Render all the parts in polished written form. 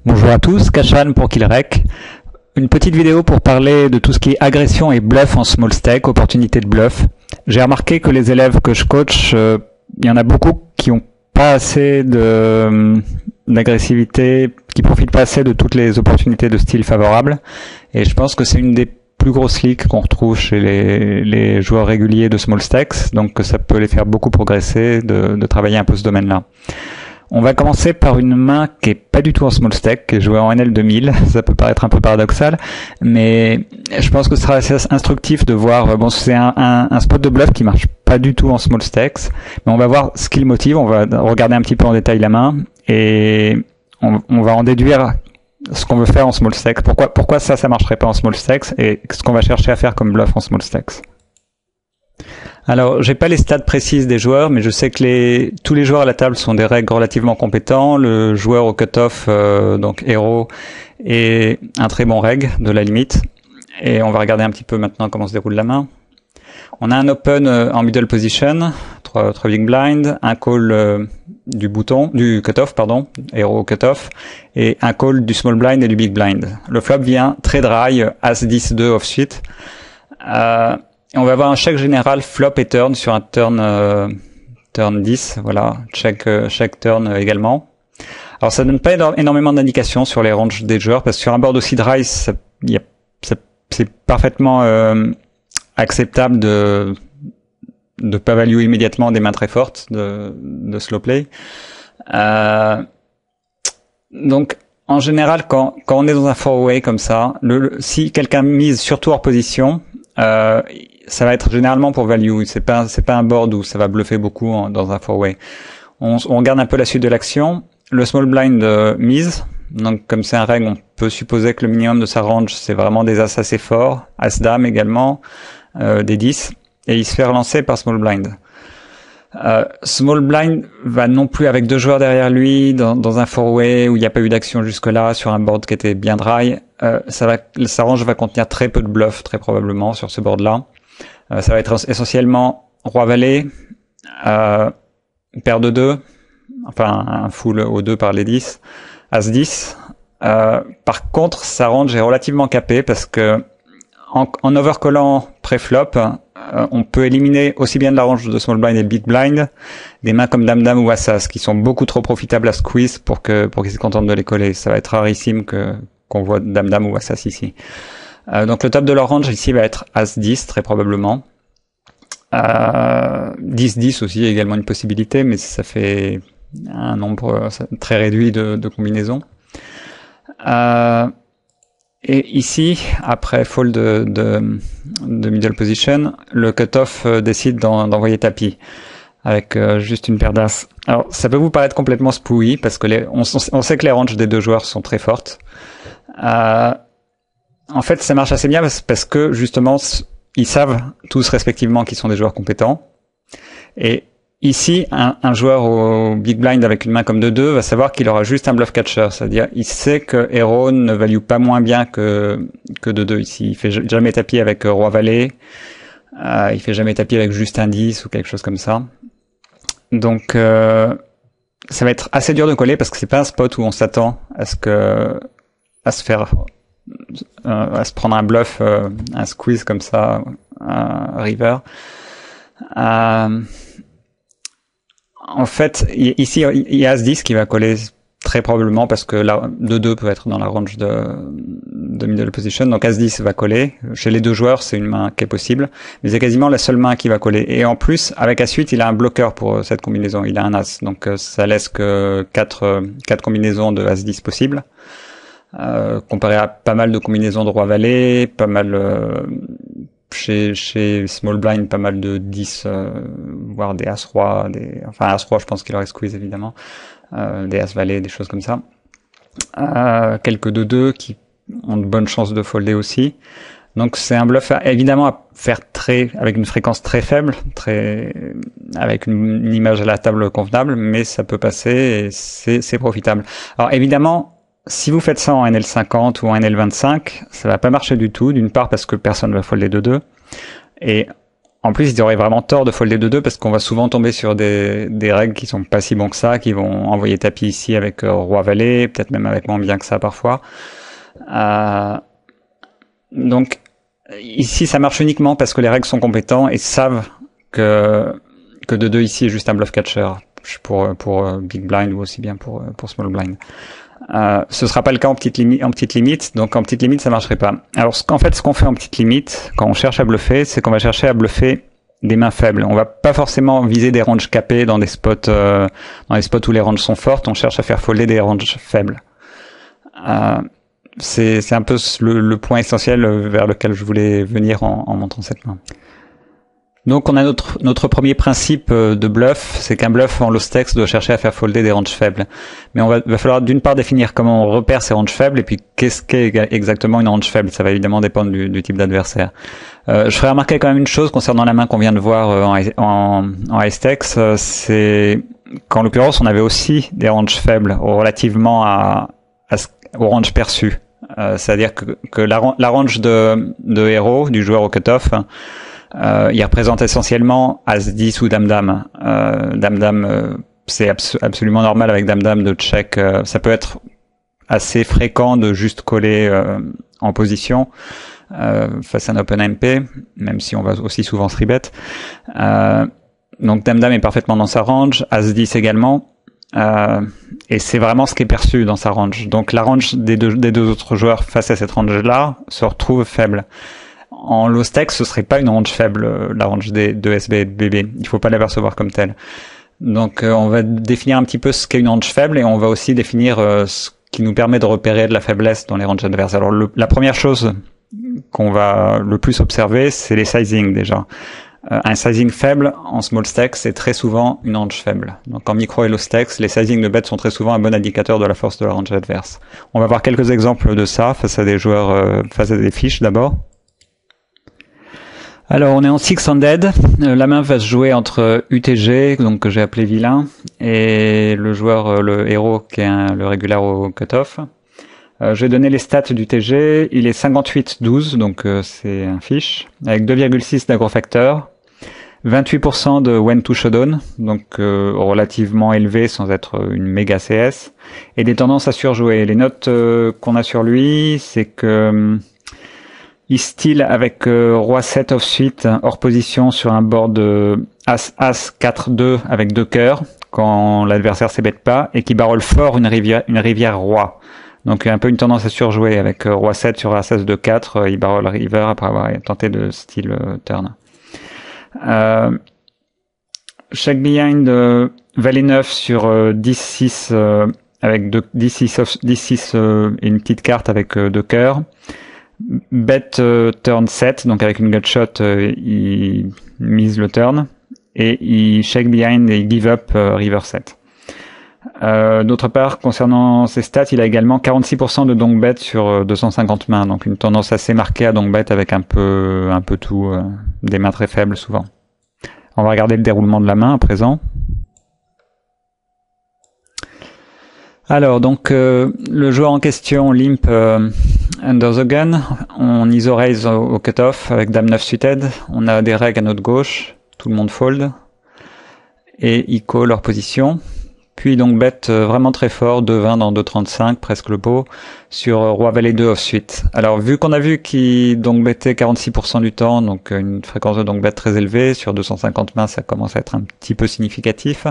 Bonjour à tous, Kashan pour Killrec. Une petite vidéo pour parler de tout ce qui est agression et bluff en small stack, opportunité de bluff. J'ai remarqué que les élèves que je coach, il y en a beaucoup qui ont pas assez d'agressivité, qui profitent pas assez de toutes les opportunités de style favorables. Et je pense que c'est une des plus grosses leaks qu'on retrouve chez les joueurs réguliers de small stacks, donc que ça peut les faire beaucoup progresser de travailler un peu ce domaine-là. On va commencer par une main qui est pas du tout en small stack, qui est jouée en NL 2000. Ça peut paraître un peu paradoxal, mais je pense que ce sera assez instructif de voir. Bon, c'est un spot de bluff qui marche pas du tout en small stacks, mais on va voir ce qui le motive. On va regarder un petit peu en détail la main et on va en déduire ce qu'on veut faire en small stacks. Pourquoi ça marcherait pas en small stacks et ce qu'on va chercher à faire comme bluff en small stacks. Alors, j'ai pas les stats précises des joueurs, mais je sais que tous les joueurs à la table sont des règles relativement compétents. Le joueur au cutoff, donc héros, est un très bon reg de la limite. Et on va regarder un petit peu maintenant comment se déroule la main. On a un open en middle position, 3 big blind, un call du cutoff, héros au cutoff, et un call du small blind et du big blind. Le flop vient très dry, as 10-2 offsuit. Et on va avoir un check général flop et turn sur un turn 10, voilà, check turn également. Alors ça donne pas énormément d'indications sur les ranges des joueurs parce que sur un board aussi dry, c'est parfaitement acceptable de pas value immédiatement des mains très fortes de slow play. Donc en général quand on est dans un four-way comme ça, si quelqu'un mise surtout hors position, ça va être généralement pour value. C'est pas un board où ça va bluffer beaucoup dans un four-way. On regarde un peu la suite de l'action. Le small blind mise. Donc comme c'est un reg, on peut supposer que le minimum de sa range c'est vraiment des as assez forts, as dame également, des 10, et il se fait relancer par small blind. Small blind va non plus avec deux joueurs derrière lui dans un four-way où il n'y a pas eu d'action jusque-là sur un board qui était bien dry. Sa range va contenir très peu de bluff, très probablement sur ce board-là. Ça va être essentiellement roi-valet, paire de 2, enfin un full au 2 par les 10, as-10. Par contre, sa range est relativement capée parce que en overcallant pré-flop, on peut éliminer aussi bien de la range de small blind et big blind des mains comme dame-dame ou as-as qui sont beaucoup trop profitables à squeeze pour qu'ils se contentent de les coller. Ça va être rarissime qu'on voit dame-dame ou as-as ici. Donc le top de leur range ici va être as-10 très probablement. 10-10 aussi également une possibilité, mais ça fait un nombre très réduit de combinaisons. Et ici, après fold de middle position, le cutoff décide d'envoyer tapis avec juste une paire d'as. Alors ça peut vous paraître complètement spooky parce que on sait que les ranges des deux joueurs sont très fortes. En fait, ça marche assez bien parce que justement, ils savent tous respectivement qu'ils sont des joueurs compétents. Et ici, un joueur au big blind avec une main comme de 2 va savoir qu'il aura juste un bluff catcher. C'est-à-dire, il sait que héros ne value pas moins bien que de 2 ici. Il fait jamais tapis avec roi-valet. Il fait jamais tapis avec juste un 10 ou quelque chose comme ça. Donc, ça va être assez dur de coller parce que c'est pas un spot où on s'attend à se prendre un bluff, un squeeze comme ça, un river. En fait, ici, il y a As-10 qui va coller très probablement parce que là, 2-2 peut être dans la range de middle position. Donc As-10 va coller. Chez les deux joueurs, c'est une main qui est possible. Mais c'est quasiment la seule main qui va coller. Et en plus, avec As-8, il a un bloqueur pour cette combinaison. Il a un As. Donc ça laisse que 4 combinaisons de As-10 possibles. Comparé à pas mal de combinaisons de roi-valet, pas mal... Chez small blind, pas mal de 10, voire des as-roi, enfin as-roi, je pense qu'il aurait squeeze évidemment, des as-valet, des choses comme ça. Quelques 2-2 qui ont de bonnes chances de folder aussi. Donc c'est un bluff évidemment à faire avec une fréquence très faible, avec une image à la table convenable, mais ça peut passer et c'est profitable. Alors évidemment, si vous faites ça en NL50 ou en NL25, ça va pas marcher du tout. D'une part parce que personne va folder 2-2. Et en plus, ils auraient vraiment tort de folder de 2 parce qu'on va souvent tomber sur des règles qui sont pas si bons que ça, qui vont envoyer tapis ici avec roi-valet, peut-être même avec moins bien que ça parfois. Donc, ici, ça marche uniquement parce que les règles sont compétents et savent que de 2 ici est juste un bluff catcher pour big blind ou aussi bien pour small blind. Ce sera pas le cas en petite limite, donc en petite limite ça marcherait pas. Alors ce qu'on fait en petite limite, quand on cherche à bluffer, c'est qu'on va chercher à bluffer des mains faibles. On va pas forcément viser des ranges capées dans des spots où les ranges sont fortes. On cherche à faire folder des ranges faibles. C'est un peu le point essentiel vers lequel je voulais venir en montrant cette main. Donc on a notre premier principe de bluff, c'est qu'un bluff en low stakes doit chercher à faire folder des ranges faibles. Mais va falloir d'une part définir comment on repère ces ranges faibles et puis qu'est-ce qu'est exactement une range faible. Ça va évidemment dépendre du type d'adversaire. Je ferai remarquer quand même une chose concernant la main qu'on vient de voir en high stakes, c'est qu'en l'occurrence on avait aussi des ranges faibles relativement aux ranges perçues. C'est-à-dire que la range de héros du joueur au cutoff, il représente essentiellement As-10 ou Dame-Dame. Dame-Dame, c'est absolument normal avec Dame-Dame de check. Ça peut être assez fréquent de juste coller en position face à un open MP, même si on va aussi souvent 3-bet. Donc Dame-Dame est parfaitement dans sa range, As-10 également. Et c'est vraiment ce qui est perçu dans sa range. Donc la range des deux autres joueurs face à cette range-là se retrouve faible. En low stakes, ce serait pas une range faible, la range des deux SB et de BB. Il faut pas l'apercevoir comme telle. Donc on va définir un petit peu ce qu'est une range faible et on va aussi définir ce qui nous permet de repérer de la faiblesse dans les ranges adverses. Alors la première chose qu'on va le plus observer, c'est les sizing déjà. Un sizing faible en small stakes, c'est très souvent une range faible. Donc en micro et low stakes, les sizing de bêtes sont très souvent un bon indicateur de la force de la range adverse. On va voir quelques exemples de ça face à des joueurs, face à des fiches d'abord. Alors on est en 6-handed, la main va se jouer entre UTG, donc que j'ai appelé vilain, et le joueur, le héros qui est le régulier au cutoff. Je vais donner les stats du TG, il est 58-12, donc c'est un fiche, avec 2,6 d'agrofacteur, 28% de when to showdown, donc relativement élevé sans être une méga CS, et des tendances à surjouer. Les notes qu'on a sur lui, c'est que il steal avec roi 7 off-suite hors position sur un board As 4-2 avec 2 cœurs quand l'adversaire s'ébête pas et qui barrel fort une rivière roi. Donc un peu une tendance à surjouer avec roi 7 sur As 2 4, il barrel river après avoir tenté de steal turn. Check behind valet 9 sur 10-6 avec 10-6 et une petite carte avec 2 cœurs. Bet turn 7, donc avec une gutshot, il mise le turn et il shake behind et il give up river 7. D'autre part, concernant ses stats, il a également 46% de donk bet sur 250 mains, donc une tendance assez marquée à donk bet avec un peu tout, des mains très faibles souvent. On va regarder le déroulement de la main à présent. Alors donc le joueur en question limp under the gun, on ISO raise au cutoff avec dame 9 suited, on a des règles à notre gauche, tout le monde fold et il call leur position. Puis donc bet vraiment très fort, 2-20 dans 2-35, presque le pot, sur roi valet 2 off suite. Alors vu qu'on a vu qu'il donc bettait 46% du temps, donc une fréquence de donc bet très élevée, sur 250 mains ça commence à être un petit peu significatif.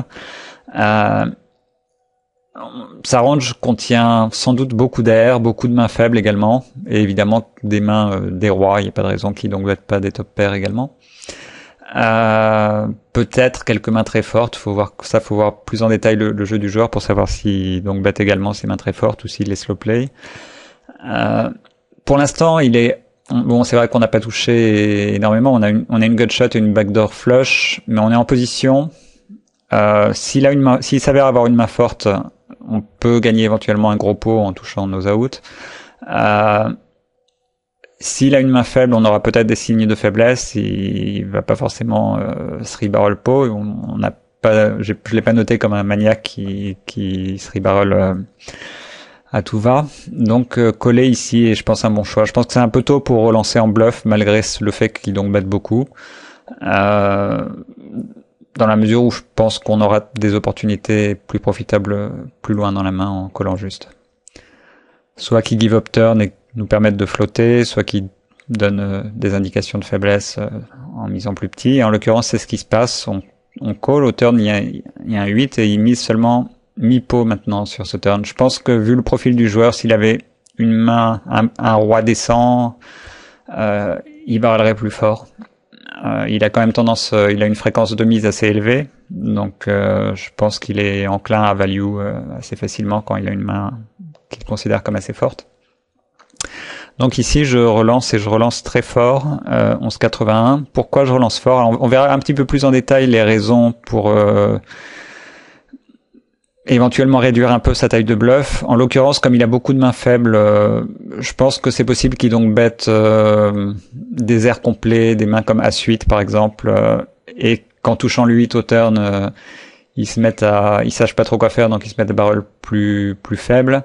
Sa range contient sans doute beaucoup d'air, beaucoup de mains faibles également, et évidemment des mains des rois, il n'y a pas de raison qu'ils donc bettent pas des top pairs également. Peut-être quelques mains très fortes, faut voir plus en détail le jeu du joueur pour savoir si donc bet également ses mains très fortes ou s'il est slow play. Pour l'instant, c'est vrai qu'on n'a pas touché énormément, on a une gutshot et une backdoor flush, mais on est en position. S'il s'avère avoir une main forte, on peut gagner éventuellement un gros pot en touchant nos outs. S'il a une main faible, on aura peut-être des signes de faiblesse. Il va pas forcément 3-barrel pot. Je l'ai pas noté comme un maniaque qui 3-barrel à tout va. Donc coller ici est, je pense, un bon choix. Je pense que c'est un peu tôt pour relancer en bluff malgré le fait qu'il donc bête beaucoup. Dans la mesure où je pense qu'on aura des opportunités plus profitables plus loin dans la main en collant juste. Soit qui give up turn et nous permettent de flotter, soit qui donnent des indications de faiblesse en misant plus petit. Et en l'occurrence, c'est ce qui se passe. On call au turn, il y a un 8 et il mise seulement mi-pot maintenant sur ce turn. Je pense que vu le profil du joueur, s'il avait une main, un roi descend, il barrelerait plus fort. Il a quand même tendance, il a une fréquence de mise assez élevée, donc je pense qu'il est enclin à value assez facilement quand il a une main qu'il considère comme assez forte. Donc ici je relance et je relance très fort, 11,81. Pourquoi je relance fort? Alors, on verra un petit peu plus en détail les raisons pour éventuellement réduire un peu sa taille de bluff. En l'occurrence, comme il a beaucoup de mains faibles, je pense que c'est possible qu'il donc bête des airs complets, des mains comme As-8 par exemple, et qu'en touchant le 8 au turn, ils sachent pas trop quoi faire, donc ils se mettent des barrels plus faibles.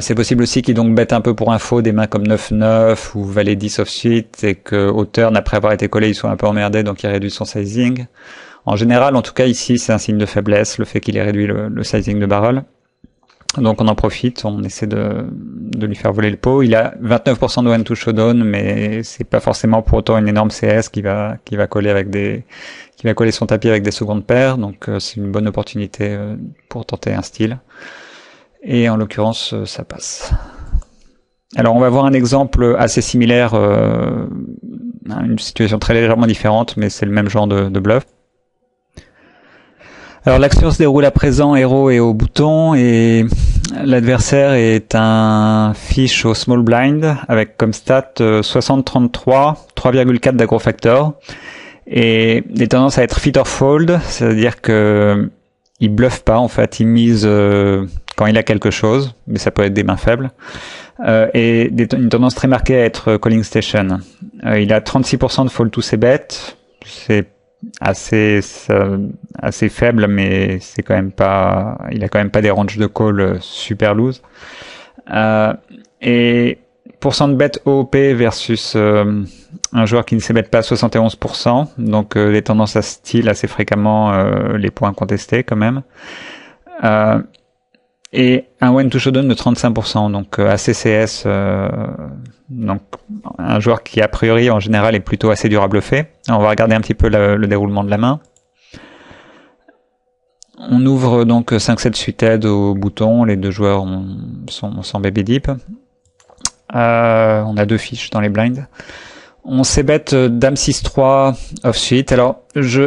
C'est possible aussi qu'il donc bête un peu pour info des mains comme 9-9 ou Valet 10 off-suite, et que au turn, après avoir été collé, il soit un peu emmerdé, donc il réduit son sizing. En général, en tout cas ici, c'est un signe de faiblesse, le fait qu'il ait réduit le sizing de barrel. Donc on en profite, on essaie de lui faire voler le pot. Il a 29% de one to showdown, mais c'est pas forcément pour autant une énorme CS qui va coller son tapis avec des secondes paires. Donc c'est une bonne opportunité pour tenter un style. Et en l'occurrence, ça passe. Alors on va voir un exemple assez similaire, une situation très légèrement différente, mais c'est le même genre de bluff. Alors l'action se déroule à présent héros et au bouton, et l'adversaire est un fiche au small blind avec comme stat 60-33, 3,4 d'aggro factor, et il a tendance à être fit or fold, c'est-à-dire que il bluffe pas en fait, il mise quand il a quelque chose, mais ça peut être des mains faibles, et une tendance très marquée à être calling station. Il a 36% de fold to ses bêtes, c'est assez faible, mais c'est quand même pas, il a quand même pas des ranges de call super loose. Et pourcent de bet OOP versus un joueur qui ne s'ébête pas 71%, donc des tendances à style assez fréquemment, les points contestés quand même. Et un one to showdown de 35%, donc assez CS, donc un joueur qui a priori en général est plutôt assez dur à bluffer. Alors, on va regarder un petit peu le déroulement de la main. On ouvre donc 5-7 suited au bouton, les deux joueurs sont sans baby deep. On a deux fiches dans les blinds. On c-bet dame 6-3 off suite. Alors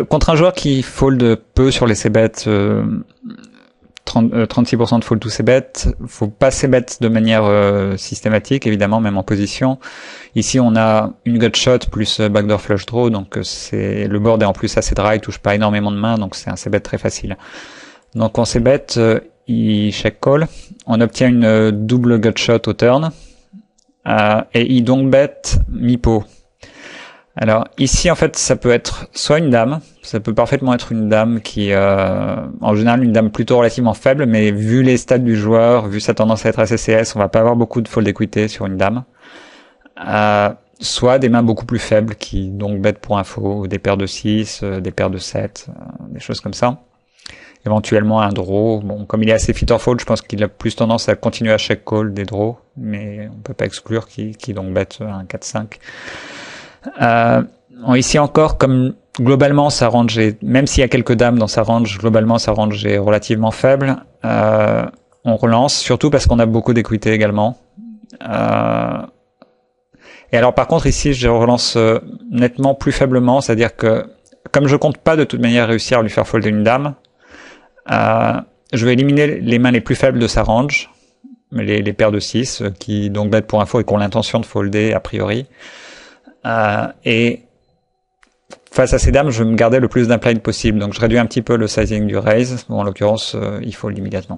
contre un joueur qui fold peu sur les c-bet, 36% de fold to c-bet, faut pas c-bet de manière systématique, évidemment, même en position. Ici, on a une gut shot plus backdoor flush draw, donc c'est le board est en plus assez dry, il touche pas énormément de mains, donc c'est un c-bet très facile. Donc on c-bet, il check call, on obtient une double gut shot au turn, et il donc bet mi-pot. Alors ici en fait ça peut être soit une dame, ça peut parfaitement être une dame qui en général une dame plutôt relativement faible, mais vu les stats du joueur, vu sa tendance à être assez CS, on va pas avoir beaucoup de fold equity sur une dame. Soit des mains beaucoup plus faibles qui donc bet pour info, des paires de 6, des paires de 7, des choses comme ça. Éventuellement un draw, bon comme il est assez fit or fold, je pense qu'il a plus tendance à continuer à check call des draws, mais on peut pas exclure qu'il donc bet un 4-5. Ici encore, comme globalement sa range est, même s'il y a quelques dames dans sa range, globalement sa range est relativement faible, on relance, surtout parce qu'on a beaucoup d'équité également. Et alors par contre ici je relance nettement plus faiblement, c'est-à-dire que comme je compte pas de toute manière réussir à lui faire folder une dame, je vais éliminer les mains les plus faibles de sa range, les paires de 6 qui donc bet pour info et qui ont l'intention de folder a priori. Et face à ces dames, je vais me garder le plus d'implied possible. Donc je réduis un petit peu le sizing du raise. Bon, en l'occurrence, il faut immédiatement.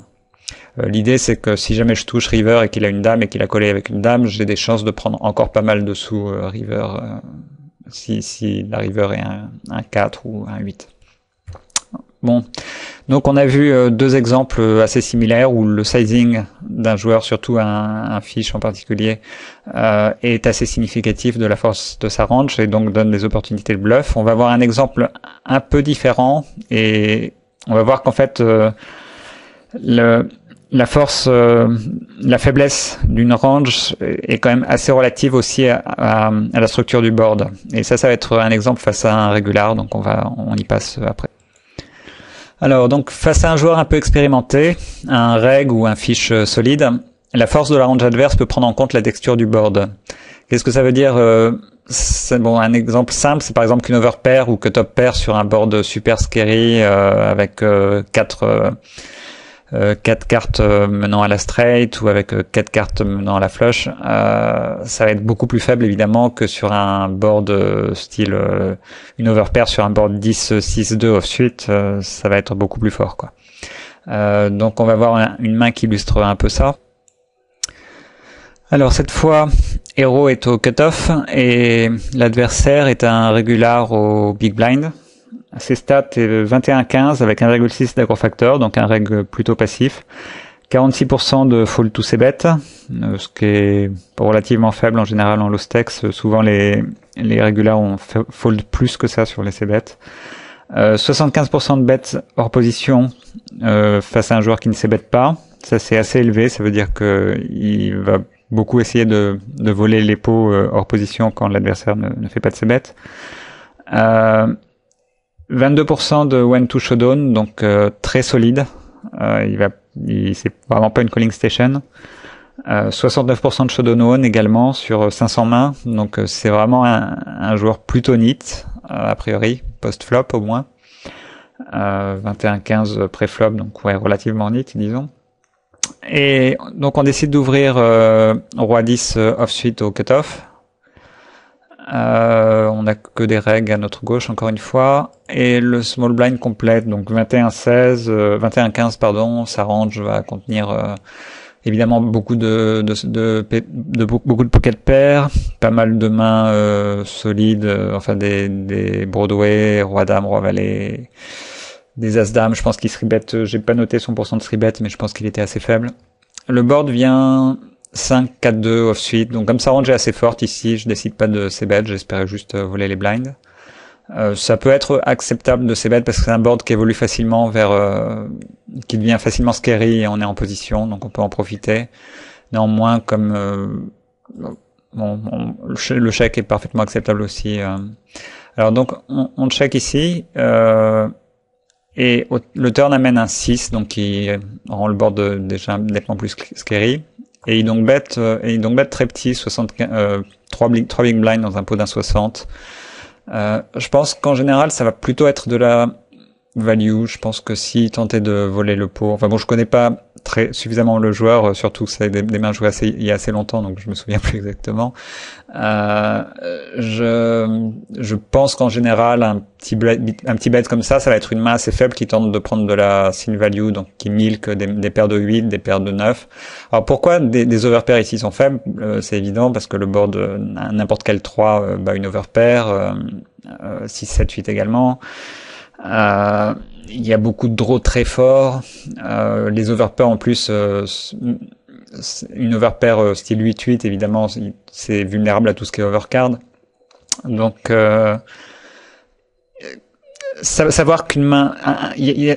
L'idée, c'est que si jamais je touche river et qu'il a une dame et qu'il a collé avec une dame, j'ai des chances de prendre encore pas mal dessous river si la river est un 4 ou un 8. Bon, donc on a vu deux exemples assez similaires où le sizing d'un joueur, surtout un fiche en particulier, est assez significatif de la force de sa range et donc donne des opportunités de bluff. On va voir un exemple un peu différent et on va voir qu'en fait la force, la faiblesse d'une range est quand même assez relative aussi à la structure du board. Et ça va être un exemple face à un régular, donc on y passe après. Alors, donc, face à un joueur un peu expérimenté, un reg ou un fiche solide, la force de la range adverse peut prendre en compte la texture du board. Qu'est-ce que ça veut dire? Bon, un exemple simple, c'est par exemple qu'une overpair ou que top pair sur un board super scary avec quatre cartes menant à la straight ou avec 4 cartes menant à la flush, ça va être beaucoup plus faible évidemment que sur un board style une overpair sur un board 10-6-2 offsuit, ça va être beaucoup plus fort quoi. Donc on va voir une main qui illustre un peu ça. Alors cette fois, Hero est au cutoff et l'adversaire est un régular au big blind. Ses stats est 21-15 avec 1,6 d'agrofactor, donc un reg plutôt passif. 46% de fold to ses bêtes, ce qui est relativement faible en général en low stakes. Souvent les régulars ont fold plus que ça sur les c-bets. 75% de bêtes hors position face à un joueur qui ne c-bet pas. Ça c'est assez élevé, ça veut dire que il va beaucoup essayer de voler les pots hors position quand l'adversaire ne fait pas de c-bet. 22% de when to showdown, donc très solide. C'est vraiment pas une calling station. 69% de showdown on également sur 500 mains, donc c'est vraiment un joueur plutôt neat a priori, post-flop au moins. 21-15 pré-flop, donc ouais, relativement neat disons. Et donc on décide d'ouvrir roi 10 off-suite au cutoff. On a que des règles à notre gauche encore une fois et le small blind complète donc 21-15 pardon, sa range va contenir évidemment beaucoup de pocket pairs, pas mal de mains solides, enfin des Broadway, roi dame, roi valet, des as dames. Je pense qu'il 3-bet, j'ai pas noté son pourcent de 3-bet mais je pense qu'il était assez faible. Le board vient 5-4-2 off-suite, donc comme sa range est assez forte ici, je décide pas de c-bet, j'espérais juste voler les blinds. Ça peut être acceptable de c-bet parce que c'est un board qui évolue facilement qui devient facilement scary et on est en position, donc on peut en profiter. Néanmoins, comme le check est parfaitement acceptable aussi. Alors donc on check ici et le turn amène un 6, donc qui rend le board déjà nettement plus scary. Et il donc bet très petit, 3 big blind dans un pot d'1,60. Je pense qu'en général, ça va plutôt être de la value. Je pense que s'il tentait de voler le pot, enfin bon, je connais pas suffisamment le joueur, surtout que c'est des mains jouées il y a assez longtemps, donc je me souviens plus exactement. Je pense qu'en général, un petit bet comme ça va être une main assez faible qui tente de prendre de la sin value, donc qui milk des paires de 8, des paires de 9. Alors pourquoi des overpairs ici sont faibles? C'est évident parce que le board, n'importe quel 3 bat une overpair, 6, 7, 8 également. Il y a beaucoup de draws très forts. Les overpairs en plus, une overpair style 8-8 évidemment, c'est vulnérable à tout ce qui est overcard. Donc savoir qu'une main,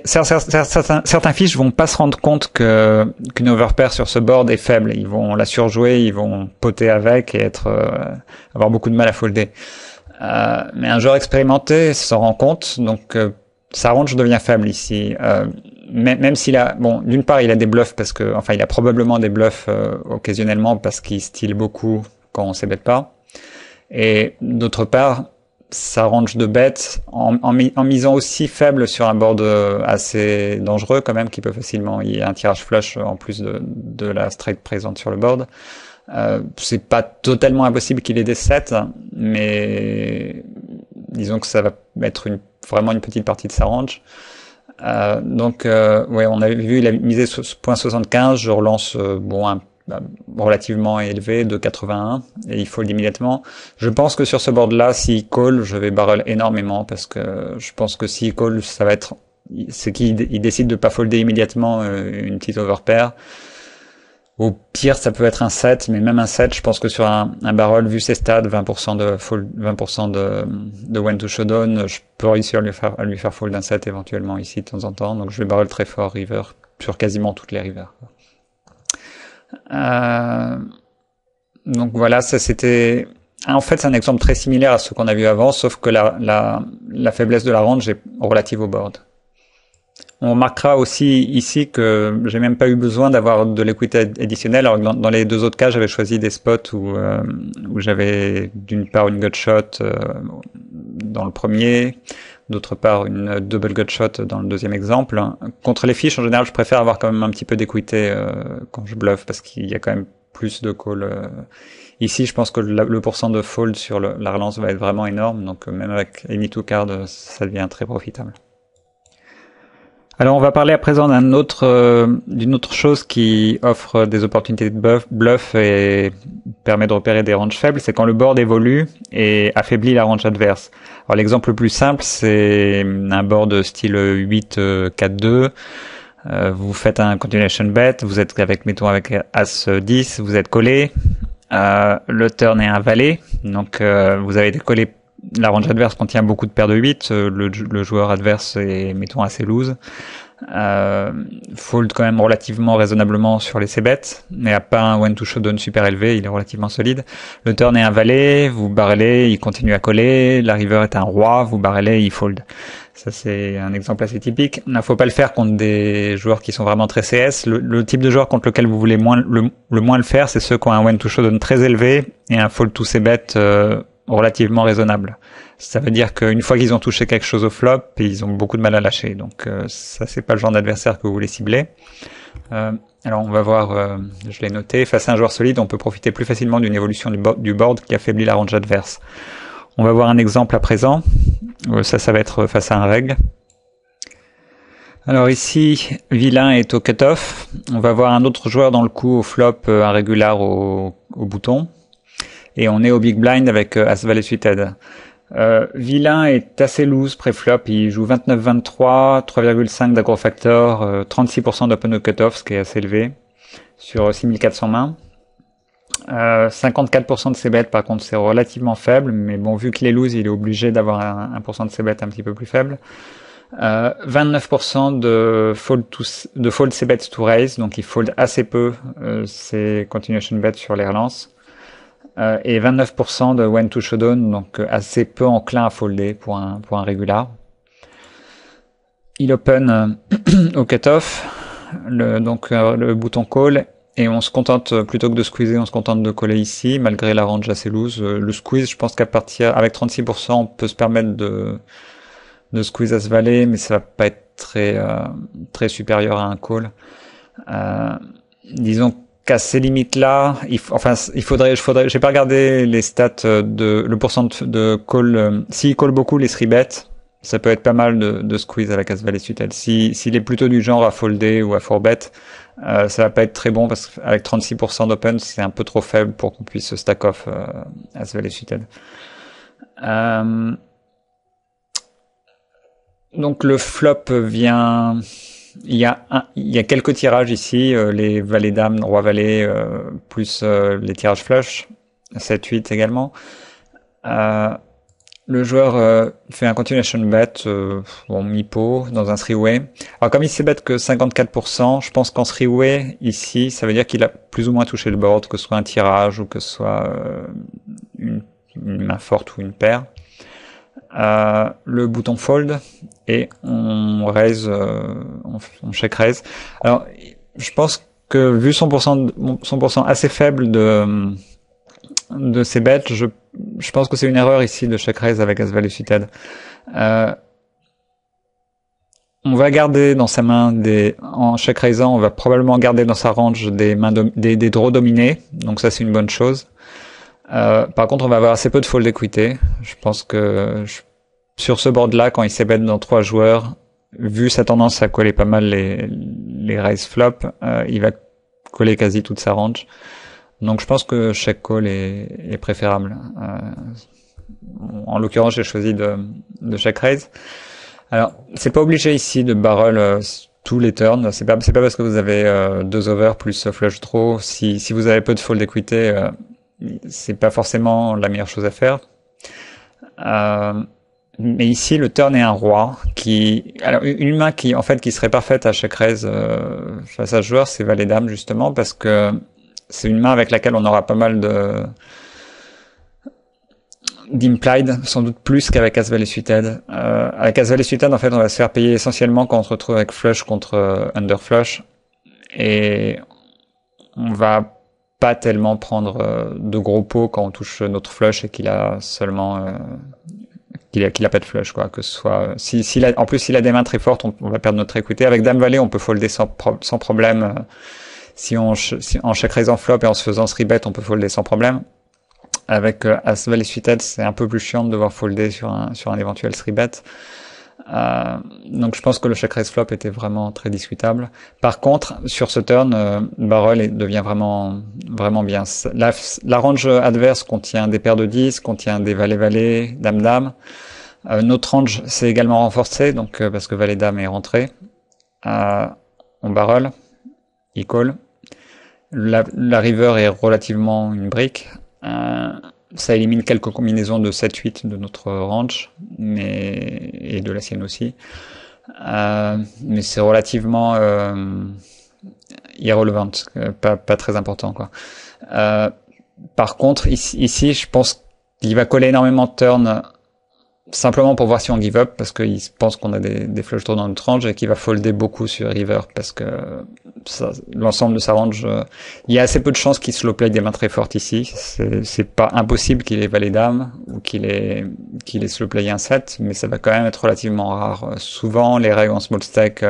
certains fiches vont pas se rendre compte qu'une overpair sur ce board est faible. Ils vont la surjouer, ils vont poter avec et avoir beaucoup de mal à folder. Mais un joueur expérimenté s'en rend compte, donc sa range devient faible ici. Même s'il a, bon, d'une part il a des bluffs il a probablement des bluffs occasionnellement parce qu'il style beaucoup quand on c-bet pas. Et d'autre part, sa range de bêtes en misant aussi faible sur un board assez dangereux quand même, qui peut facilement, il y a un tirage flush en plus de la straight présente sur le board. C'est pas totalement impossible qu'il ait des 7, mais disons que ça va être vraiment une petite partie de sa range. Donc ouais, on avait vu, il a misé sur .75, je relance relativement élevé de 81 et il fold immédiatement. Je pense que sur ce board là, s'il call, je vais barrel énormément parce que je pense que s'il call, ça va être c'est qu'il décide de pas folder immédiatement une petite overpair. Au pire, ça peut être un 7, mais même un 7, je pense que sur un barrel, vu ses stats, 20% de fold, 20% de when to showdown, je peux réussir à lui faire fold un 7 éventuellement ici de temps en temps. Donc je vais barrel très fort river sur quasiment toutes les rivers. Donc voilà, ça c'était... En fait, c'est un exemple très similaire à ce qu'on a vu avant, sauf que la faiblesse de la range est relative au board. On remarquera aussi ici que j'ai même pas eu besoin d'avoir de l'equity additionnelle. Alors dans les deux autres cas, j'avais choisi des spots où j'avais d'une part une gut shot dans le premier, d'autre part une double gut shot dans le deuxième exemple. Contre les fiches, en général, je préfère avoir quand même un petit peu d'equity quand je bluffe parce qu'il y a quand même plus de call. Ici, je pense que le pourcent de fold sur la relance va être vraiment énorme, donc même avec les two cards, ça devient très profitable. Alors, on va parler à présent d'une autre chose qui offre des opportunités de bluff et permet de repérer des ranges faibles, c'est quand le board évolue et affaiblit la range adverse. Alors, l'exemple le plus simple, c'est un board style 8-4-2. Vous faites un continuation bet, vous êtes mettons avec As-10, vous êtes collé. Le turn est un valet, donc vous avez décollé. La range adverse contient beaucoup de paires de 8, le joueur adverse est, mettons, assez loose. Fold quand même relativement raisonnablement sur les c-bets, mais a pas un when to showdown super élevé, il est relativement solide. Le turn est un valet, vous barrelez, il continue à coller, la river est un roi, vous barrelez, il fold. Ça c'est un exemple assez typique. Il ne faut pas le faire contre des joueurs qui sont vraiment très CS. Le type de joueur contre lequel vous voulez le moins le faire, c'est ceux qui ont un when to showdown très élevé et un fold to c-bet relativement raisonnable. Ça veut dire qu'une fois qu'ils ont touché quelque chose au flop, ils ont beaucoup de mal à lâcher. Donc ça, c'est pas le genre d'adversaire que vous voulez cibler. Alors on va voir, je l'ai noté, face à un joueur solide, on peut profiter plus facilement d'une évolution du board qui affaiblit la range adverse. On va voir un exemple à présent. Ça va être face à un reg. Alors ici, vilain est au cutoff. On va voir un autre joueur dans le coup au flop, un régular au bouton. Et on est au big blind avec As-Valet suited. Vilain est assez loose pré-flop, il joue 29-23, 3,5 d'aggro factor, 36% d'open au cutoff, ce qui est assez élevé, sur 6400 mains. 54% de ses bêtes, par contre, c'est relativement faible, mais bon, vu qu'il est loose, il est obligé d'avoir un % de ses bêtes un petit peu plus faible. 29% de fold ses bêtes to raise, donc il fold assez peu ses continuation bets sur les relances. Et 29% de when to showdown, donc assez peu enclin à folder pour un régular. Il open au cutoff, le bouton call, et on se contente, plutôt que de squeezer, on se contente de coller ici, malgré la range assez loose. Le squeeze, je pense qu'à partir, avec 36%, on peut se permettre de squeeze à ce valet, mais ça va pas être très supérieur à un call. Disons qu'à ces limites-là, il faudrait, j'ai pas regardé les stats le pourcent de call, s'il call beaucoup les 3-bet, ça peut être pas mal de squeeze avec As-Valet suited. S'il est plutôt du genre à folder ou à 4-bet, ça va pas être très bon parce qu'avec 36% d'open, c'est un peu trop faible pour qu'on puisse stack off As-Valet suited. Donc le flop vient, il y a quelques tirages ici, les valets dames, roi valet, plus les tirages flush, 7-8 également. Le joueur fait un continuation bet, mi-pot, dans un three-way. Alors comme il s'est bet que 54%, je pense qu'en three-way, ici, ça veut dire qu'il a plus ou moins touché le board, que ce soit un tirage ou que ce soit une main forte ou une paire. Le bouton fold et on raise, on check raise. Alors, je pense que vu son pourcent assez faible de ses bêtes, je pense que c'est une erreur ici de check raise avec As-Valet suited. On va garder dans sa main en check raisant, on va probablement garder dans sa range des draws dominés, donc ça c'est une bonne chose. Par contre, on va avoir assez peu de fold equity. Je pense que sur ce board-là, quand il s'est bet dans 3 joueurs, vu sa tendance à coller pas mal les raise flop, il va coller quasi toute sa range. Donc je pense que check call est préférable. En l'occurrence, j'ai choisi de check raise. Alors, c'est pas obligé ici de barrel tous les turns. C'est pas parce que vous avez deux over plus flush draw. Si vous avez peu de fold equity, c'est pas forcément la meilleure chose à faire. Mais ici, le turn est un roi alors une main qui serait parfaite à chaque raise face à ce joueur, c'est valet dame justement parce que c'est une main avec laquelle on aura pas mal d'implied, sans doute plus qu'avec As Valet Suited. Avec As Valet Suited, en fait, on va se faire payer essentiellement quand on se retrouve avec flush contre under flush, et on va pas tellement prendre de gros pots quand on touche notre flush et qu'il a seulement qu'il a pas de flush, quoi. Que ce soit en plus s'il a des mains très fortes, on va perdre notre équité. Avec Dame Valet, on peut folder sans problème. Si en check raise en flop et en se faisant 3-bet, on peut folder sans problème. Avec As Valet Suited, c'est un peu plus chiant de devoir folder sur un éventuel 3-bet. Donc je pense que le check raise flop était vraiment très discutable. Par contre, sur ce turn, barrel devient vraiment bien. La range adverse contient des paires de 10, contient des valet-valet, dame-dame. Notre range s'est également renforcée, donc parce que valet-dame est rentré. On barrel, il call. La river est relativement une brique. Ça élimine quelques combinaisons de 7-8 de notre range, et de la sienne aussi. Mais c'est relativement irrelevant, pas très important, quoi. Par contre, ici, je pense qu'il va coller énormément de turns simplement pour voir si on give up, parce qu'il pense qu'on a des flush draws dans notre range, et qu'il va folder beaucoup sur river, parce que l'ensemble de sa range, il y a assez peu de chances qu'il slow play des mains très fortes ici. C'est pas impossible qu'il ait valet dame ou qu'il ait slow play un set, mais ça va quand même être relativement rare. Souvent, les règles en small stack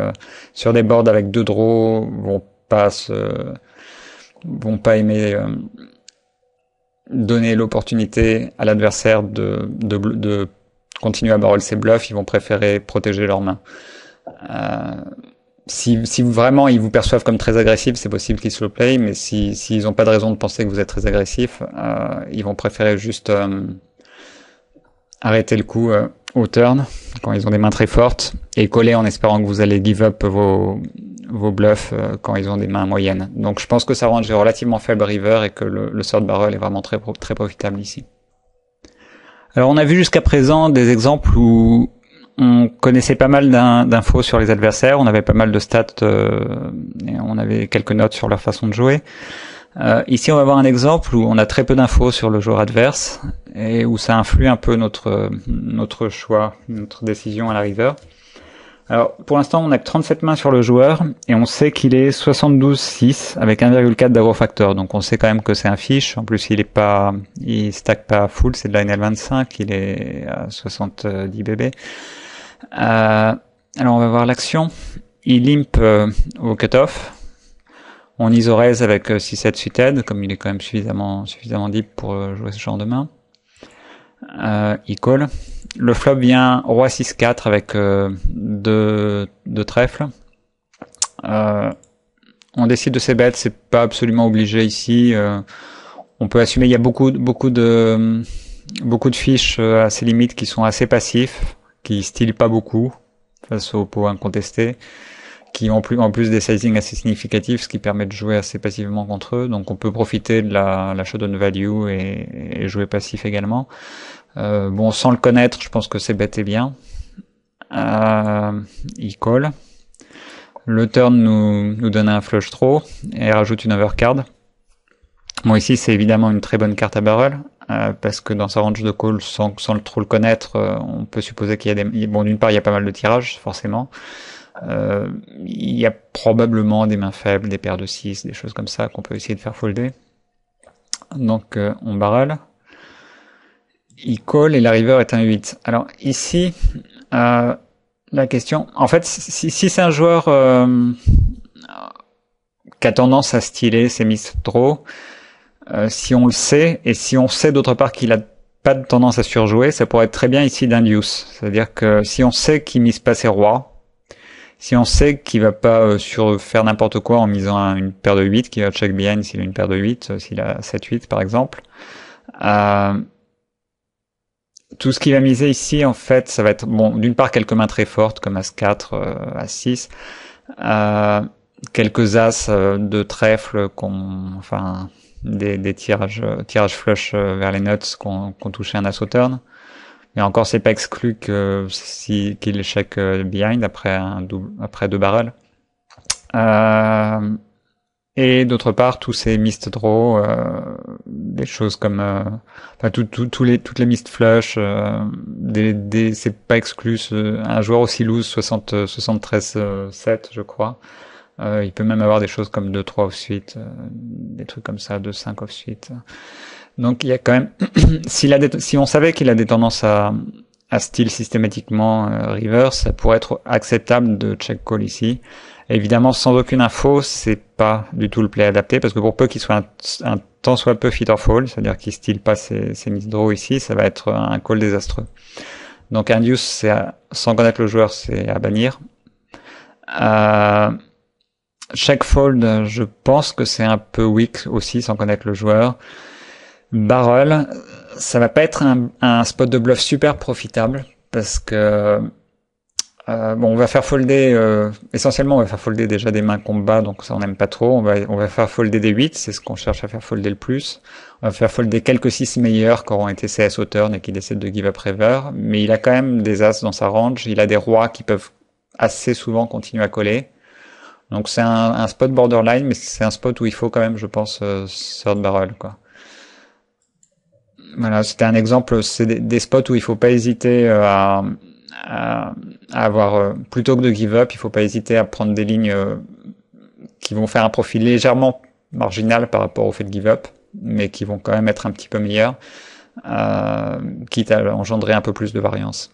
sur des boards avec deux draws vont pas aimer donner l'opportunité à l'adversaire de continuer à barrel ses bluffs. Ils vont préférer protéger leurs mains. Si vraiment ils vous perçoivent comme très agressif, c'est possible qu'ils slow play, mais s'ils ont pas de raison de penser que vous êtes très agressif, ils vont préférer juste arrêter le coup au turn quand ils ont des mains très fortes, et coller en espérant que vous allez give up vos bluffs quand ils ont des mains moyennes. Donc je pense que sa range est relativement faible river, et que le third barrel est vraiment très profitable ici. Alors on a vu jusqu'à présent des exemples où on connaissait pas mal d'infos sur les adversaires, on avait pas mal de stats, et on avait quelques notes sur leur façon de jouer. Ici on va voir un exemple où on a très peu d'infos sur le joueur adverse, et où ça influe un peu notre choix, notre décision à la river. Alors pour l'instant on a que 37 mains sur le joueur, et on sait qu'il est 72-6 avec 1,4 d'aggro factor, donc on sait quand même que c'est un fiche. En plus il stack pas full, c'est de la NL25, il est à 70 bb. Alors on va voir l'action. Il limp au cutoff. On iso raise avec 6-7 suited, comme il est quand même suffisamment deep pour jouer ce genre de main. Il call. Le flop vient roi 6-4 avec deux trèfles. On décide de ses bêtes, c'est pas absolument obligé ici. On peut assumer, il y a beaucoup de fiches à ses limites qui sont assez passifs, qui stylent pas beaucoup face aux pots incontestés, qui ont en plus des sizings assez significatifs, ce qui permet de jouer assez passivement contre eux. Donc on peut profiter de la showdown value et jouer passif également. Bon, sans le connaître, je pense que c'est bête et bien. Il call. Le turn nous donne un flush draw et rajoute une overcard. Bon, ici c'est évidemment une très bonne carte à barrel, parce que dans sa range de call, sans trop le connaître, on peut supposer qu'il y a bon, d'une part il y a pas mal de tirages, forcément. Il y a probablement des mains faibles, des paires de 6, des choses comme ça qu'on peut essayer de faire folder. Donc on barrel. Il call et la river est un 8. Alors ici, la question, en fait, si c'est un joueur qui a tendance à styler ses miss draw, si on le sait, et si on sait d'autre part qu'il a pas de tendance à surjouer, ça pourrait être très bien ici d'induce. C'est-à-dire que si on sait qu'il mise pas ses rois, si on sait qu'il va pas faire n'importe quoi en misant une paire de 8, qu'il va check behind s'il a une paire de 8, s'il a 7-8 par exemple, Tout ce qui va miser ici, en fait, ça va être, bon, d'une part, quelques mains très fortes, comme As-4, As-6, quelques As de trèfle, enfin, des tirages flush vers les nuts qu'on touché un As au turn. Mais encore, c'est pas exclu qu'il échec behind après 2 barrels. Et d'autre part, tous ces missed draws, des choses comme, enfin, toutes les missed flush, c'est pas exclu. Un joueur aussi loose, 73-7, je crois. Il peut même avoir des choses comme 2-3 off suite, des trucs comme ça, 2-5 off suite. Donc il y a quand même, si on savait qu'il a des tendances à steal systématiquement river, ça pourrait être acceptable de check call ici. Et évidemment, sans aucune info, c'est pas du tout le play adapté, parce que pour peu qu'il soit un tant soit peu fit or fall, c'est-à-dire qu'il steal pas ses miss draw ici, ça va être un call désastreux. Donc induce, sans connaître le joueur, c'est à bannir. Check fold, je pense que c'est un peu weak aussi, sans connaître le joueur. Barrel, ça va pas être un spot de bluff super profitable, parce que on va faire folder, essentiellement on va faire folder déjà des mains combat, donc ça on n'aime pas trop. On va faire folder des 8, c'est ce qu'on cherche à faire folder le plus. On va faire folder quelques 6 meilleurs qui auront été CS au turn et qui décident de give up river, mais il a quand même des as dans sa range, il a des rois qui peuvent assez souvent continuer à coller. Donc c'est un spot borderline, mais c'est un spot où il faut quand même, je pense, third barrel, quoi. Voilà, c'était un exemple, c'est des spots où il faut pas hésiter à avoir, plutôt que de give up, il faut pas hésiter à prendre des lignes qui vont faire un profil légèrement marginal par rapport au fait de give up, mais qui vont quand même être un petit peu meilleurs, quitte à engendrer un peu plus de variance.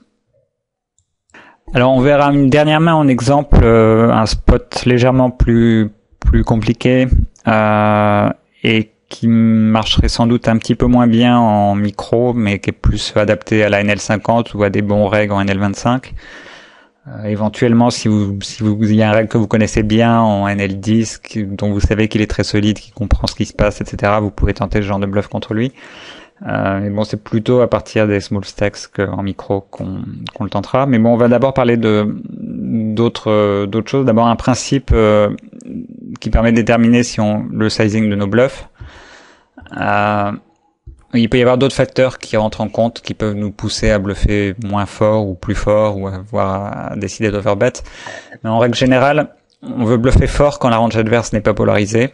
Alors on verra une dernière main en exemple, un spot légèrement plus compliqué, et qui marcherait sans doute un petit peu moins bien en micro, mais qui est plus adapté à la NL50 ou à des bons règles en NL25. Éventuellement, si il y a un règle que vous connaissez bien en NL10, dont vous savez qu'il est très solide, qu'il comprend ce qui se passe, etc., vous pouvez tenter ce genre de bluff contre lui. Mais bon, c'est plutôt à partir des small stacks qu'en micro qu'on le tentera. Mais bon, on va d'abord parler d'autres choses. D'abord, un principe qui permet de déterminer le sizing de nos bluffs. Il peut y avoir d'autres facteurs qui rentrent en compte, qui peuvent nous pousser à bluffer moins fort ou plus fort, ou à décider d'overbet. Mais en règle générale, on veut bluffer fort quand la range adverse n'est pas polarisée.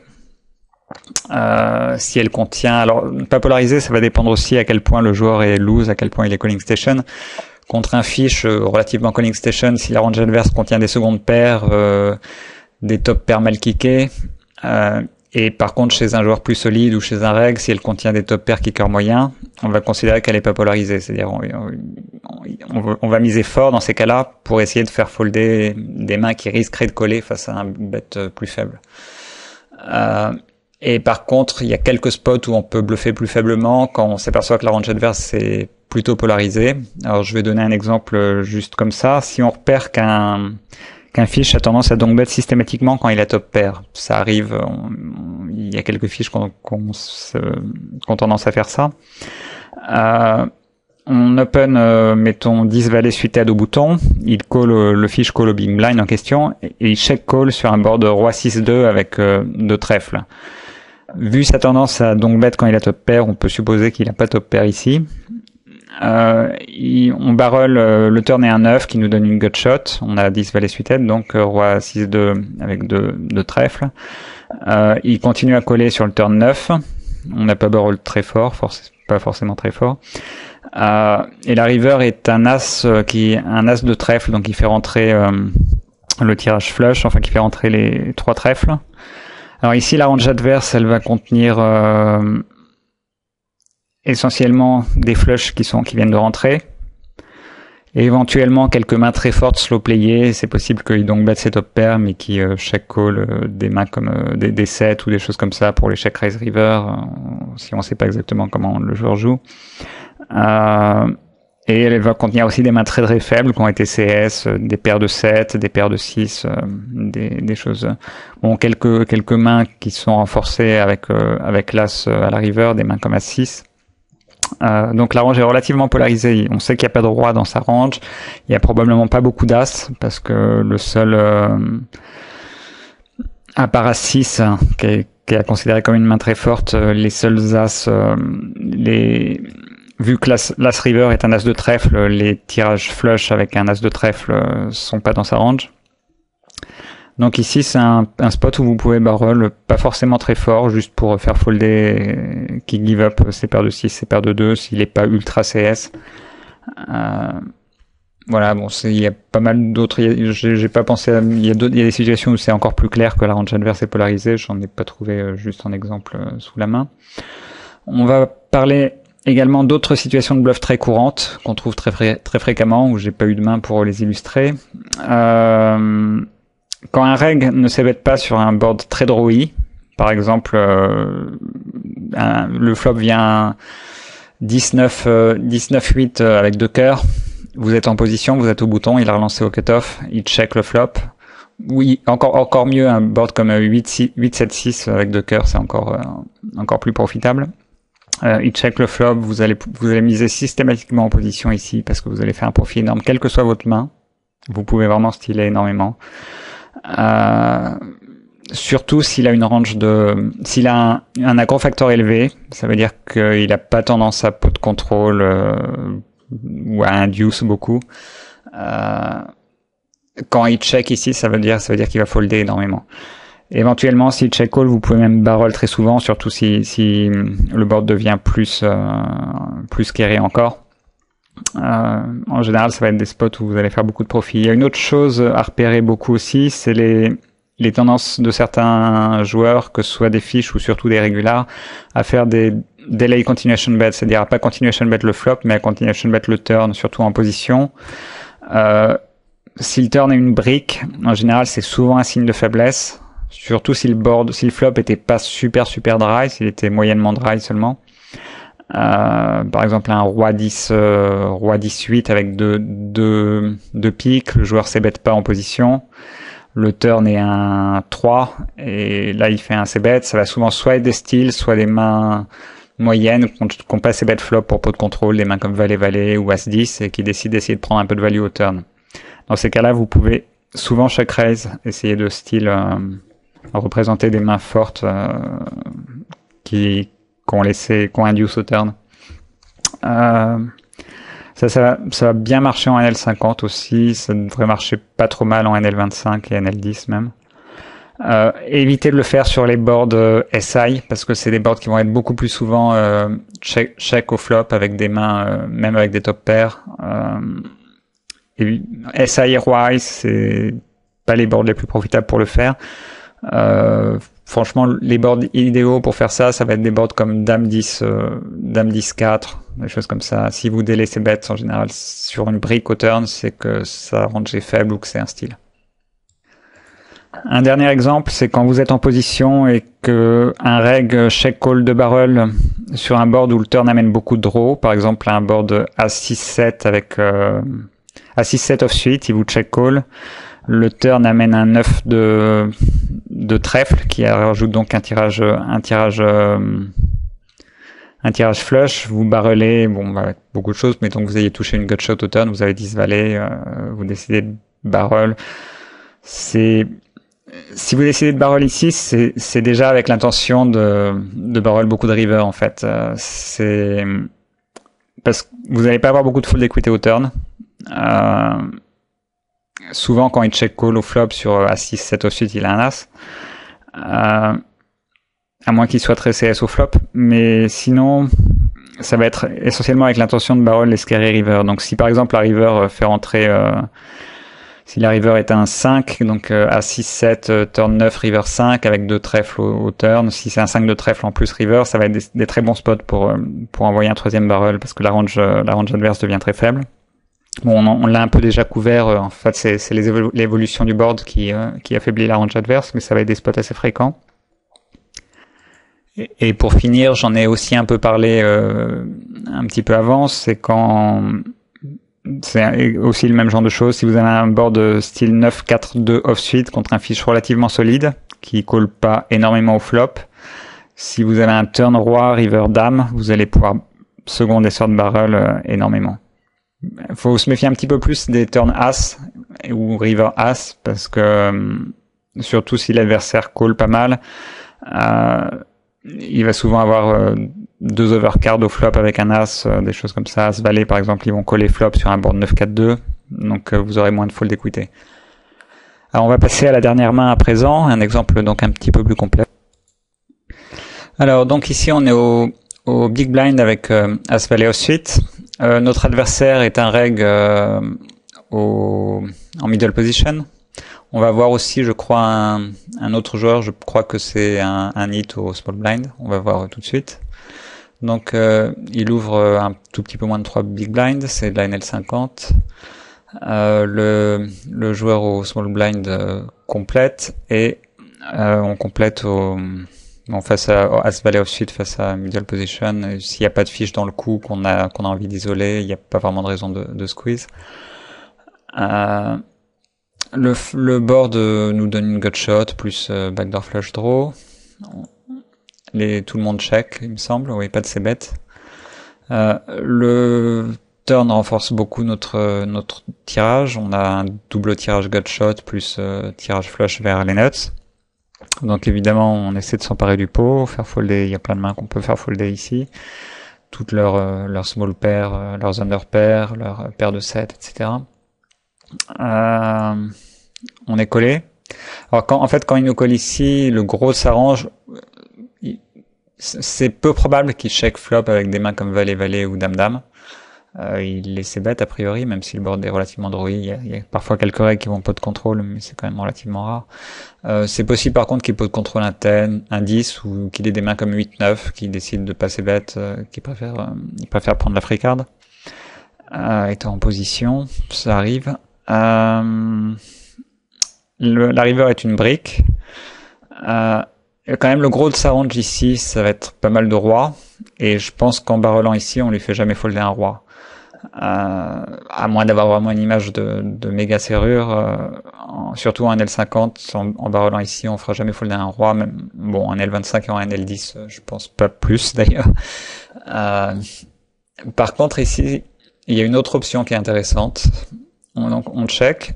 Si elle contient, alors pas polarisée, ça va dépendre aussi à quel point le joueur est loose, à quel point il est calling station. Contre un fiche relativement calling station, si la range adverse contient des secondes paires, des top pairs mal kickés, et par contre chez un joueur plus solide ou chez un reg, si elle contient des top pairs kickers moyens, on va considérer qu'elle est pas polarisée, c'est-à-dire on va miser fort dans ces cas-là pour essayer de faire folder des mains qui risqueraient de coller face à un bet plus faible. Et par contre, il y a quelques spots où on peut bluffer plus faiblement quand on s'aperçoit que la range adverse est plutôt polarisée. Alors je vais donner un exemple juste comme ça. Si on repère qu'un fiche a tendance à donc bet systématiquement quand il a top pair, ça arrive, il y a quelques fiches qui ont tendance à faire ça. On open, mettons 10 valets suited au bouton, il call, le fiche call au big blind en question, et il check call sur un board roi 6-2 avec 2 trèfles. Vu sa tendance à donc bet quand il a top pair, on peut supposer qu'il a pas top pair ici. On barrel le turn est un 9 qui nous donne une gut shot. On a 10 valets suited, donc roi 6-2 avec 2 trèfles. Il continue à coller sur le turn 9. On n'a pas barrel très fort, pas forcément très fort. Et la river est un as de trèfle, donc il fait rentrer le tirage flush, enfin qui fait rentrer les 3 trèfles. Alors ici la range adverse, elle va contenir essentiellement des flushs qui viennent de rentrer, et éventuellement quelques mains très fortes slow playées. C'est possible qu'il donc batte ses top pairs, mais qui check call des mains comme des 7 ou des choses comme ça pour les check raise river, si on sait pas exactement comment le joueur joue. Et elle va contenir aussi des mains très très faibles qui ont été CS, des paires de 7, des paires de 6, des choses. Bon, quelques mains qui sont renforcées avec l'as à la river, des mains comme as 6. Donc la range est relativement polarisée. On sait qu'il n'y a pas de roi dans sa range. Il y a probablement pas beaucoup d'as parce que le seul à part as 6 qui est considéré comme une main très forte, les seuls as, vu que l'as river est un as de trèfle, les tirages flush avec un as de trèfle sont pas dans sa range. Donc ici c'est un spot où vous pouvez barrel pas forcément très fort, juste pour faire folder qui give up ses paires de 6, ses paires de 2 s'il est pas ultra CS. Voilà, bon, il y a pas mal d'autres. J'ai pas pensé à. Il y a des situations où c'est encore plus clair que la range adverse est polarisée. J'en ai pas trouvé juste un exemple sous la main. On va parler également d'autres situations de bluff très courantes qu'on trouve très fréquemment, où j'ai pas eu de main pour les illustrer. Quand un reg ne s'ébête pas sur un board très drawy, par exemple, le flop vient 19-8 avec 2 cœurs. Vous êtes en position, vous êtes au bouton, il a relancé au cutoff, il check le flop. Oui, encore mieux, un board comme 8-7-6 avec 2 cœurs, c'est encore plus profitable. Il check le flop, vous allez miser systématiquement en position ici parce que vous allez faire un profit énorme, quelle que soit votre main. Vous pouvez vraiment styler énormément. Surtout s'il a une range s'il a un aggro factor élevé, ça veut dire qu'il a pas tendance à pot de contrôle, ou à induce beaucoup. Quand il check ici, ça veut dire qu'il va folder énormément. Éventuellement, s'il check call, vous pouvez même barrel très souvent, surtout si le board devient plus carré encore. En général, ça va être des spots où vous allez faire beaucoup de profit. Il y a une autre chose à repérer beaucoup aussi, c'est les tendances de certains joueurs, que ce soit des fiches ou surtout des régulars, à faire des delay continuation bet, c'est-à-dire à pas continuation bet le flop, mais à continuation bet le turn, surtout en position. Si le turn est une brique, en général, c'est souvent un signe de faiblesse, surtout si le flop était pas super dry, s'il était moyennement dry seulement. Par exemple, un roi 10-8 avec deux piques, le joueur s'ébête pas en position. Le turn est un 3, et là il fait un c-bet, ça va souvent soit être des styles, soit des mains moyennes qu'on passe c-bet flop pour pot de contrôle, des mains comme valet ou as-10 et qui décident d'essayer de prendre un peu de value au turn. Dans ces cas-là, vous pouvez souvent chaque raise essayer de style représenter des mains fortes qui ont induce au turn. Ça va bien marcher en NL50 aussi, ça devrait marcher pas trop mal en NL25 et NL10 même. Évitez de le faire sur les boards SI, parce que c'est des boards qui vont être beaucoup plus souvent check au flop avec des mains, même avec des top pairs. SI et roi, c'est pas les boards les plus profitables pour le faire. Franchement, les boards idéaux pour faire ça va être des boards comme Dame 10, Dame 10-4, des choses comme ça. Si vous délaissez bêtes, en général, sur une brique au turn, c'est que sa range est faible ou que c'est un style. Un dernier exemple, c'est quand vous êtes en position et que un reg check call de barrel sur un board où le turn amène beaucoup de draw, par exemple un board A6-7 avec A6-7 offsuit, il vous check call. Le turn amène un 9 de trèfle qui rajoute donc un tirage flush. Vous barrelez, avec beaucoup de choses, mais donc vous ayez touché une gutshot au turn, vous avez 10 valets, vous décidez de barrel. Si vous décidez de barrel ici, c'est déjà avec l'intention de barrel beaucoup de river en fait. C'est parce que vous n'allez pas avoir beaucoup de fold equity au turn. Souvent, quand il check call au flop sur A6, 7 offsuit, il a un as. À moins qu'il soit très CS au flop. Mais sinon, ça va être essentiellement avec l'intention de barrel les scary river. Donc, si par exemple la river fait rentrer, si la river est un 5, donc A6, 7, turn 9, river 5 avec 2 trèfles au turn. Si c'est un 5 de trèfle en plus river, ça va être des très bons spots pour envoyer un troisième barrel parce que la range adverse devient très faible. Bon, on l'a un peu déjà couvert. En fait, c'est l'évolution du board qui affaiblit la range adverse, mais ça va être des spots assez fréquents. Et pour finir, j'en ai aussi un peu parlé un petit peu avant. C'est aussi le même genre de choses. Si vous avez un board style 9-4-2 offsuit contre un fiche relativement solide qui colle pas énormément au flop, si vous avez un turn roi, river dame, vous allez pouvoir second et third barrel énormément. Faut se méfier un petit peu plus des turn as ou river as parce que surtout si l'adversaire call pas mal, il va souvent avoir deux overcards au flop avec un as, des choses comme ça. As valet par exemple, ils vont coller flop sur un board 9-4-2, donc vous aurez moins de fold equity. Alors on va passer à la dernière main à présent, un exemple donc un petit peu plus complet. Alors donc ici on est au big blind avec as valet off suite. Notre adversaire est un reg en middle position. On va voir aussi, je crois, un autre joueur. Je crois que c'est un hit au small blind. On va voir tout de suite. Donc, il ouvre un tout petit peu moins de 3 big blinds. C'est de la NL50. Le joueur au small blind complète et on complète face à as valet off suite face à middle position. S'il n'y a pas de fiche dans le coup qu'on a envie d'isoler, il n'y a pas vraiment de raison de squeeze. Le board nous donne une gut shot plus backdoor flush draw. Tout le monde check, il me semble. Oui, pas de c-bet. Le turn renforce beaucoup notre tirage. On a un double tirage gut shot plus tirage flush vers les nuts. Donc évidemment, on essaie de s'emparer du pot, faire folder. Il y a plein de mains qu'on peut faire folder ici. Toutes leurs small pairs, leurs under pairs, leurs paires de 7, etc. On est collé. Alors quand il nous colle ici, le gros s'arrange. C'est peu probable qu'il check flop avec des mains comme valet ou dame. Il laisse bet a priori, même si le board est relativement drouillé. Il y a parfois quelques règles qui vont pot de contrôle, mais c'est quand même relativement rare. C'est possible par contre qu'il pot de contrôle un 10 ou qu'il ait des mains comme 8-9 qui décident de passer bet, il préfère prendre la free card. Étant en position, ça arrive. La river est une brique. Quand même le gros de sa range ici, ça va être pas mal de rois. Et je pense qu'en barrelant ici, on lui fait jamais folder un roi. À moins d'avoir vraiment une image de méga serrure. Surtout en L50, en barrelant ici, on fera jamais folder un roi. Même, bon, en L25 et en L10, je pense pas plus d'ailleurs. Par contre ici, il y a une autre option qui est intéressante. On check.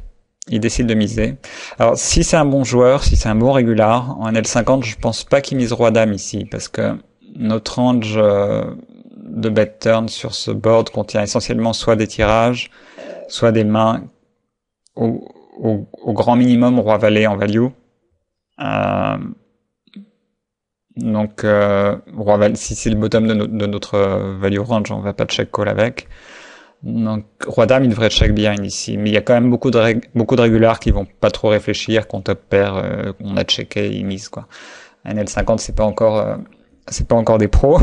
Il décide de miser. Alors, si c'est un bon joueur, si c'est un bon régular, en L50, je pense pas qu'il mise roi-dame ici, parce que notre range de bet turn sur ce board contient essentiellement soit des tirages, soit des mains au grand minimum roi-valet en value. Donc, roi-valet, si c'est le bottom de notre value range, on va pas check call avec. Donc, roi-dame, il devrait check behind ici. Mais il y a quand même beaucoup de régulars qui vont pas trop réfléchir, qu'on top pair, qu'on a checké, ils misent, quoi. Un L50, c'est pas encore des pros.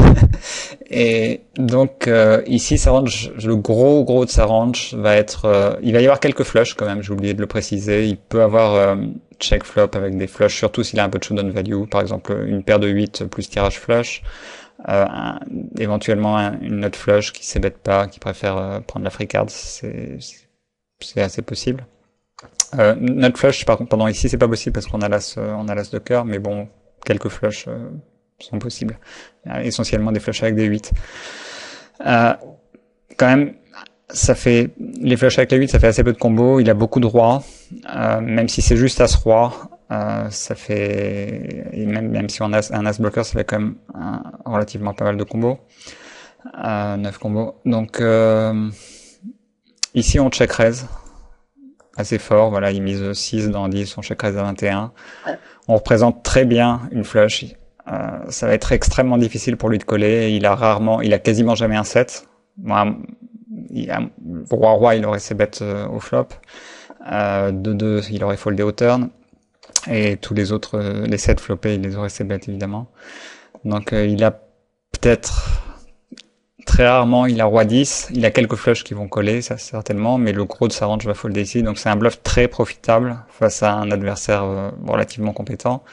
Et donc, ici, sa range, le gros de sa range va être, il va y avoir quelques flushs quand même, j'ai oublié de le préciser. Il peut avoir, check flop avec des flushs, surtout s'il a un peu de showdown value. Par exemple, une paire de 8 plus tirage flush. Éventuellement une note flush qui s'ébête pas, qui préfère prendre la free card, c'est assez possible. Note flush par contre pendant ici c'est pas possible parce qu'on a l'as de cœur, mais bon quelques flushs sont possibles. Essentiellement des flushs avec des 8. Quand même ça fait les flushs avec les 8 ça fait assez peu de combos, il a beaucoup de rois, même si c'est juste as roi. Ça fait, et même si on a un as blocker, ça fait quand même relativement pas mal de combos. 9 combos. Donc, ici on check raise. Assez fort, voilà, il mise 6 dans 10, on check raise à 21. On représente très bien une flush. Ça va être extrêmement difficile pour lui de coller. Il a quasiment jamais un 7. Bon, roi, il aurait ses bêtes au flop. 2-2, il aurait foldé au turn. Et tous les autres, les 7 flopés, il les aurait ses bêtes évidemment. Donc il a peut-être, très rarement, il a roi 10, il a quelques flushs qui vont coller, ça certainement, mais le gros de sa range va folder ici, donc c'est un bluff très profitable face à un adversaire relativement compétent.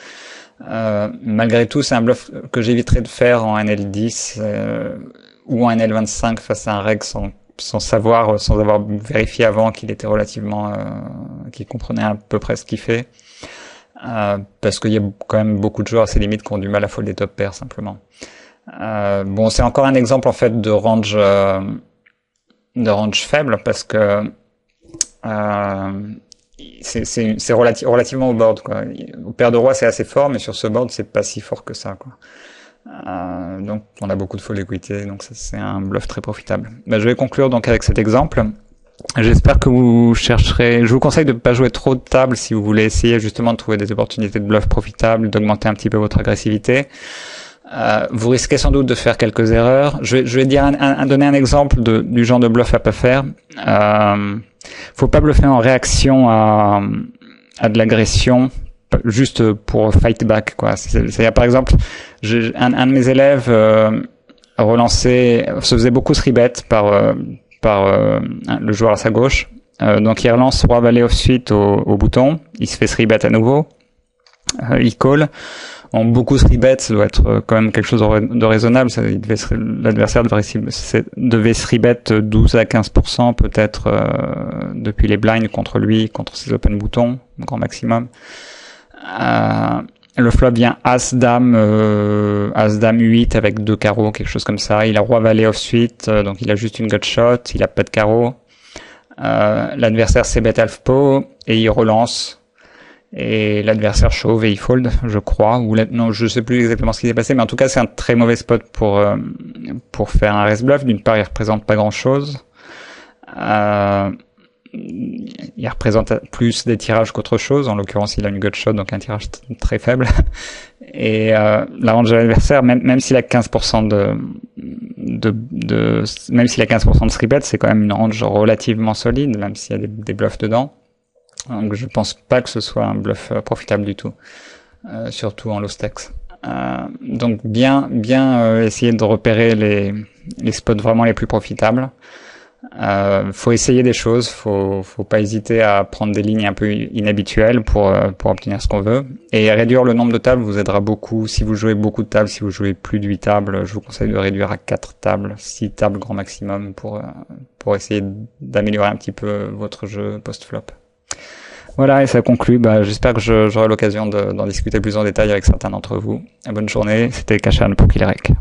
Malgré tout, c'est un bluff que j'éviterais de faire en NL10 ou en NL25 face à un reg sans avoir vérifié avant qu'il était relativement, qu'il comprenait à peu près ce qu'il fait. Parce qu'il y a quand même beaucoup de joueurs à ses limites qui ont du mal à folder top pair simplement. Bon, c'est encore un exemple en fait de range faible parce que c'est relativement au board, quoi. Au paire de roi, c'est assez fort, mais sur ce board, c'est pas si fort que ça, quoi. Donc, on a beaucoup de full equity, donc ça, c'est un bluff très profitable. Je vais conclure donc avec cet exemple. J'espère que vous chercherez. Je vous conseille de ne pas jouer trop de tables si vous voulez essayer justement de trouver des opportunités de bluff profitables, d'augmenter un petit peu votre agressivité. Vous risquez sans doute de faire quelques erreurs. Je vais donner un exemple du genre de bluff à pas faire. Faut pas bluffer en réaction à de l'agression juste pour fight back, quoi. C'est par exemple, un de mes élèves se faisait beaucoup 3-bet par le joueur à sa gauche. Donc il relance roi valet off-suite au bouton, il se fait 3-bet à nouveau, il call. En beaucoup 3-bet, ça doit être quand même quelque chose de raisonnable. L'adversaire devait 3-bet 12 à 15% peut-être depuis les blinds contre lui, contre ses open boutons, grand maximum. Le flop vient As-Dame 8 avec 2 carreaux, quelque chose comme ça. Il a roi valet off-suite, donc il a juste une gut shot, il a pas de carreau. L'adversaire c-bet half-pot et il relance. Et l'adversaire chauve et il fold, je crois, non, je sais plus exactement ce qui s'est passé, mais en tout cas, c'est un très mauvais spot pour faire un raise bluff. D'une part, il représente pas grand chose. Il représente plus des tirages qu'autre chose. En l'occurrence, il a une gut shot, donc un tirage très faible. Et, la range de l'adversaire, même s'il a 15% même s'il a 15% de 3-bet, c'est quand même une range relativement solide, même s'il y a des bluffs dedans. Donc je pense pas que ce soit un bluff profitable du tout, surtout en low stakes. Donc bien essayer de repérer les spots vraiment les plus profitables. Faut essayer des choses, faut pas hésiter à prendre des lignes un peu inhabituelles pour obtenir ce qu'on veut. Et réduire le nombre de tables vous aidera beaucoup. Si vous jouez beaucoup de tables, si vous jouez plus de 8 tables, je vous conseille de réduire à 4 tables, 6 tables grand maximum pour essayer d'améliorer un petit peu votre jeu post-flop. Voilà, et ça conclut. J'espère que j'aurai l'occasion d'en discuter plus en détail avec certains d'entre vous. Bonne journée, c'était Kashan pour Killerek.